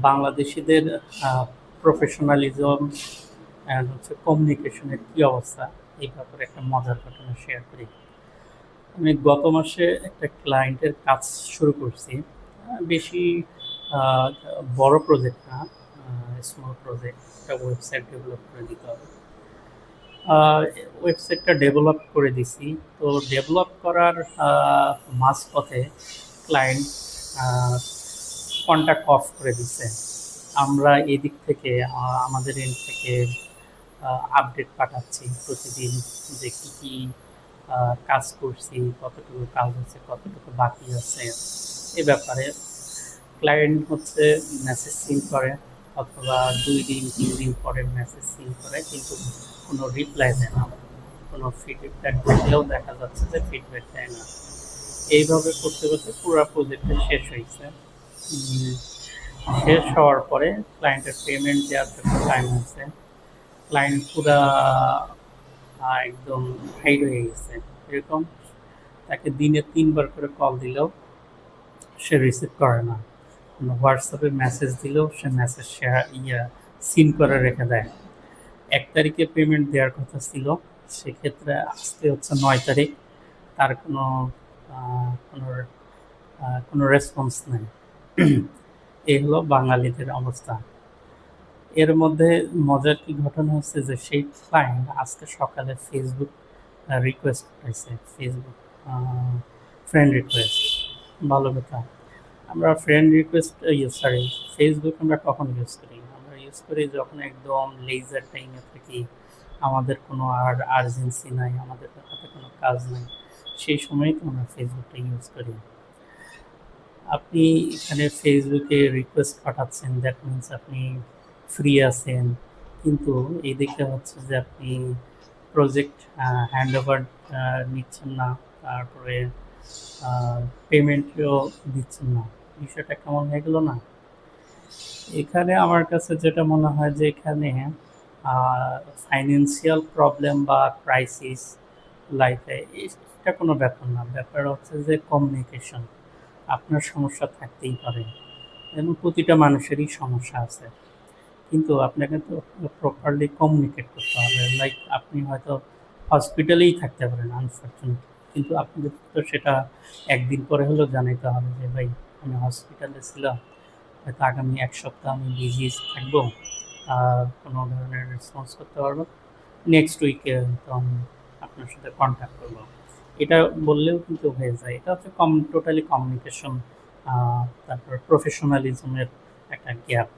বাংলাদেশিদের professionalism and হচ্ছে কমিউনিকেশনের কী অবস্থা, এই ব্যাপারে একটা মজার ঘটনা শেয়ার করি। আমি গত মাসে একটা ক্লায়েন্টের কাজ শুরু করছি। বেশি আহ, বড় প্রজেক্ট না, স্মল প্রজেক্ট। একটা ওয়েবসাইট ডেভেলপ করে দিতে হবে। ওয়েবসাইটটা ডেভেলপ করে দিছি। তো ডেভেলপ করার মাঝপথে ক্লায়েন্ট কন্ট্যাক্ট অফ করে দিছে। আমরা এদিক থেকে আমাদের এন্ড থেকে আপডেট পাঠাচ্ছি প্রতিদিন, যে কী কী কাজ করছি, কতটুকু কাজ হচ্ছে, কতটুকু বাকি আছে এ ব্যাপারে। ক্লায়েন্ট হচ্ছে মেসেজ সিন করে, অথবা 2 দিন 3 দিন পরে মেসেজ সিন করে, কিন্তু কোনো রিপ্লাই দেয় না। কোনো ফিডব্যাক দিলেও দেখা যাচ্ছে যে ফিডব্যাক দেয় না। এইভাবে করতে করতে পুরো প্রজেক্টটা শেষ হয়েছে। শেষ হওয়ার পরে ক্লায়েন্টের পেমেন্ট দেওয়ার জন্য টাইম হয়েছে। ক্লায়েন্ট পুরা একদম হাইড হয়ে গেছে। এরকম তাকে দিনে 3বার করে কল দিলেও সে রিসিভ করে না। হোয়াটসঅ্যাপে মেসেজ দিলেও সে মেসেজ সিন করে রেখে দেয়। 1 তারিখে পেমেন্ট দেওয়ার কথা ছিল, সেক্ষেত্রে আজকে হচ্ছে 9 তারিখ, তার কোনো কোনো রেসপন্স নেই। এই হলো বাঙালিদের অবস্থা। এর মধ্যে মজার কি ঘটনা হচ্ছে যে সেই ক্লায়েন্ট আজকে সকালে ফেসবুক রিকোয়েস্ট পাইছে, ফেসবুক ফ্রেন্ড রিকোয়েস্ট। ভালো কথা। আমরা ফ্রেন্ড রিকোয়েস্ট সরি, ফেসবুক আমরা কখন ইউজ করি? আমরা ইউজ করি যখন একদম লেজার টাইমে থাকি, আমাদের কোনো আর আর্জেন্সি নাই, আমাদের হাতে কোনো কাজ নেই, সেই সময়ই তো আমরা ফেসবুকটা ইউজ করি। আপনি এখানে ফেসবুকে রিকোয়েস্ট পাঠাচ্ছেন, দ্যাট মিনস আপনি ফ্রি আছেন, কিন্তু এদিকে হচ্ছে যে আপনি প্রজেক্ট হ্যান্ড ওভার নিচ্ছেন না, তারপরে পেমেন্টও দিচ্ছেন না। বিষয়টা কেমন হয়ে গেল না? এখানে আমার কাছে যেটা মনে হয় যে এখানে ফাইন্যান্সিয়াল প্রবলেম বা ক্রাইসিস লাইফে, এটা কোনো ব্যাপার না। ব্যাপার হচ্ছে যে কমিউনিকেশন। আপনার সমস্যা থাকতেই পারে, এবং প্রতিটা মানুষেরই সমস্যা আছে, কিন্তু আপনাকে তো প্রপারলি কমিউনিকেট করতে হবে। লাইক আপনি হয়তো হসপিটালেই থাকতে পারেন আনফর্চুনেট, কিন্তু আপনাদের তো সেটা একদিন পরে হলেও জানাইতে হবে যে ভাই আমি হসপিটালে ছিলাম, হয়তো আগামী 1 সপ্তাহ আমি বিজি থাকবো, কোনো ধরনের রেসপন্স করতে পারবো, নেক্সট উইকে তো আমি আপনার সাথে কন্ট্যাক্ট করবো। এটা বললেও কিন্তু হয়ে যায়। এটা হচ্ছে টোটালি কমিউনিকেশন, তারপর প্রফেশনালিজমের একটা গ্যাপ।